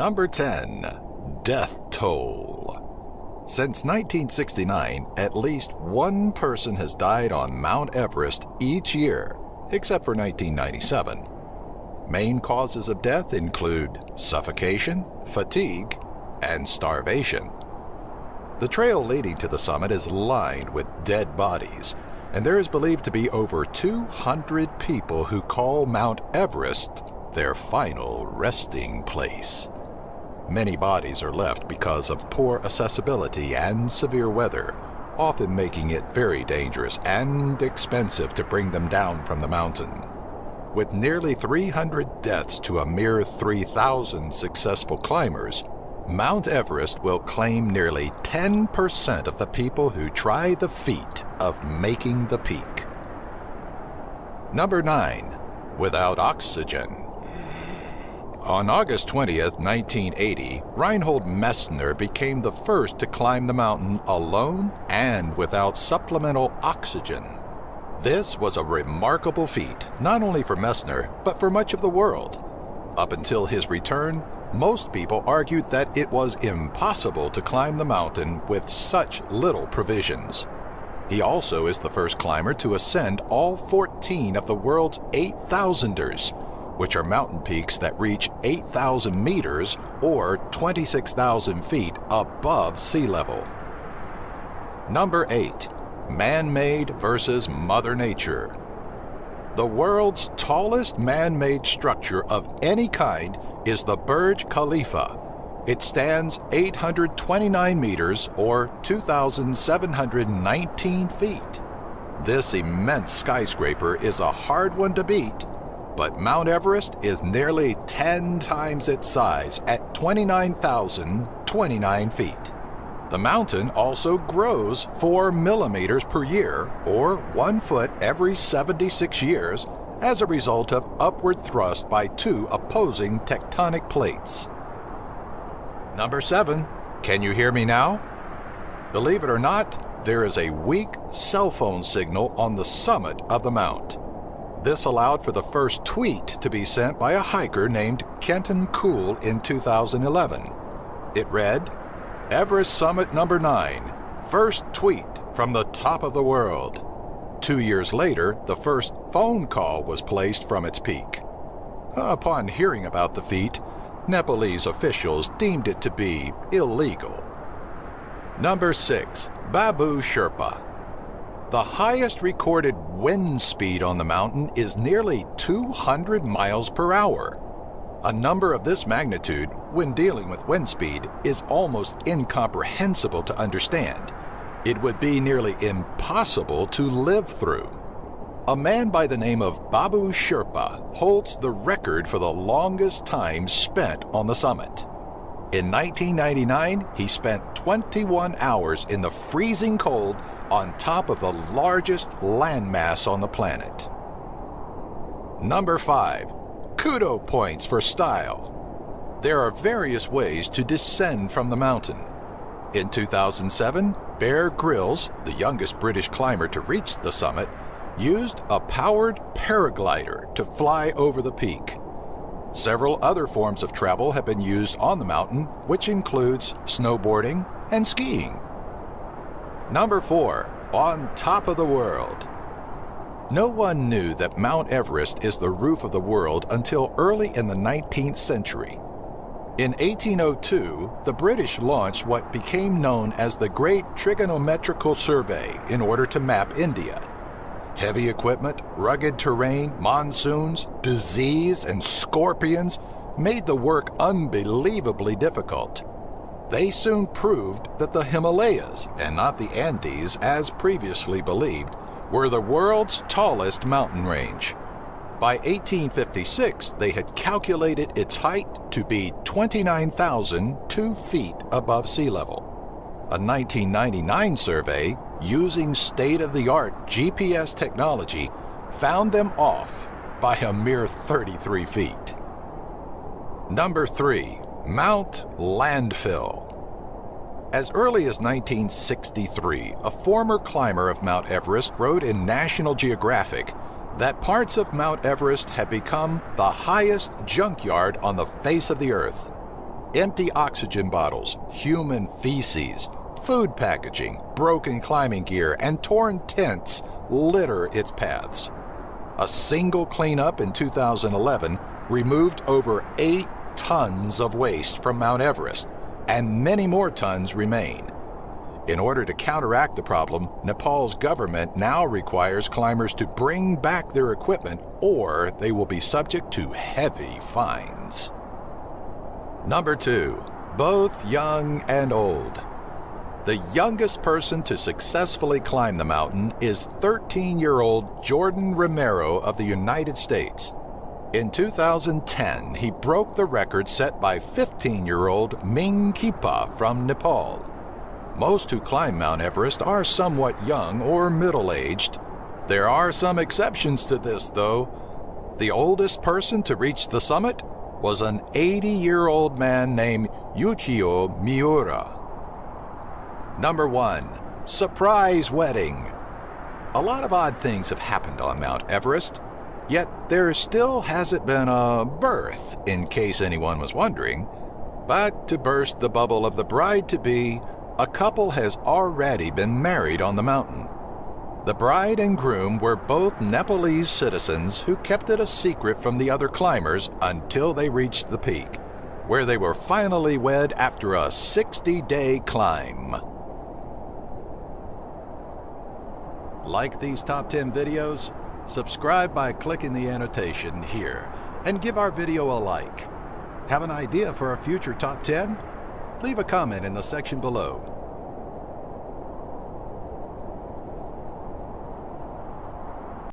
Number 10. Death toll. Since 1969, at least one person has died on Mount Everest each year, except for 1997. Main causes of death include suffocation, fatigue, and starvation. The trail leading to the summit is lined with dead bodies, and there is believed to be over 200 people who call Mount Everest their final resting place. Many bodies are left because of poor accessibility and severe weather, often making it very dangerous and expensive to bring them down from the mountain. With nearly 300 deaths to a mere 3,000 successful climbers, Mount Everest will claim nearly 10% of the people who try the feat of making the peak. Number 9. Without oxygen. On August 20th, 1980, Reinhold Messner became the first to climb the mountain alone and without supplemental oxygen. This was a remarkable feat, not only for Messner, but for much of the world. Up until his return, most people argued that it was impossible to climb the mountain with such little provisions. He also is the first climber to ascend all 14 of the world's 8,000ers, which are mountain peaks that reach 8,000 meters or 26,000 feet above sea level. Number 8. Man-made versus Mother Nature. The world's tallest man-made structure of any kind is the Burj Khalifa. It stands 829 meters or 2,719 feet. This immense skyscraper is a hard one to beat, but Mount Everest is nearly 10 times its size at 29,029 feet. The mountain also grows 4 millimeters per year, or 1 foot every 76 years, as a result of upward thrust by 2 opposing tectonic plates. Number 7. Can you hear me now? Believe it or not, there is a weak cell phone signal on the summit of the mount. This allowed for the first tweet to be sent by a hiker named Kenton Cool in 2011. It read, "Everest Summit number 9, first tweet from the top of the world." 2 years later, the first phone call was placed from its peak. Upon hearing about the feat, Nepalese officials deemed it to be illegal. Number 6. Babu Sherpa. The highest recorded wind speed on the mountain is nearly 200 miles per hour. A number of this magnitude, when dealing with wind speed, is almost incomprehensible to understand. It would be nearly impossible to live through. A man by the name of Babu Sherpa holds the record for the longest time spent on the summit. In 1999, he spent 21 hours in the freezing cold on top of the largest landmass on the planet. Number 5. Kudo points for style. There are various ways to descend from the mountain. In 2007, Bear Grylls, the youngest British climber to reach the summit, used a powered paraglider to fly over the peak. Several other forms of travel have been used on the mountain, which includes snowboarding and skiing. Number 4. On top of the world. No one knew that Mount Everest is the roof of the world until early in the 19th century. In 1802, the British launched what became known as the Great Trigonometrical Survey in order to map India. Heavy equipment, rugged terrain, monsoons, disease, and scorpions made the work unbelievably difficult. They soon proved that the Himalayas, and not the Andes as previously believed, were the world's tallest mountain range. By 1856, they had calculated its height to be 29,002 feet above sea level. A 1999 survey, using state-of-the-art GPS technology, found them off by a mere 33 feet. Number 3. Mount Landfill. As early as 1963, a former climber of Mount Everest wrote in National Geographic that parts of Mount Everest had become the highest junkyard on the face of the earth. Empty oxygen bottles, human feces, food packaging, broken climbing gear, and torn tents litter its paths. A single cleanup in 2011 removed over 8 tons of waste from Mount Everest, and many more tons remain. In order to counteract the problem, Nepal's government now requires climbers to bring back their equipment or they will be subject to heavy fines. Number 2. Both young and old. The youngest person to successfully climb the mountain is 13-year-old Jordan Romero of the United States. In 2010, he broke the record set by 15-year-old Ming Kipa from Nepal. Most who climb Mount Everest are somewhat young or middle-aged. There are some exceptions to this, though. The oldest person to reach the summit was an 80-year-old man named Yuichiro Miura. Number 1. Surprise wedding. A lot of odd things have happened on Mount Everest, yet there still hasn't been a birth, in case anyone was wondering. But to burst the bubble of the bride-to-be, a couple has already been married on the mountain. The bride and groom were both Nepalese citizens who kept it a secret from the other climbers until they reached the peak, where they were finally wed after a 60-day climb. Like these top 10 videos? Subscribe by clicking the annotation here and give our video a like. Have an idea for a future top 10? Leave a comment in the section below.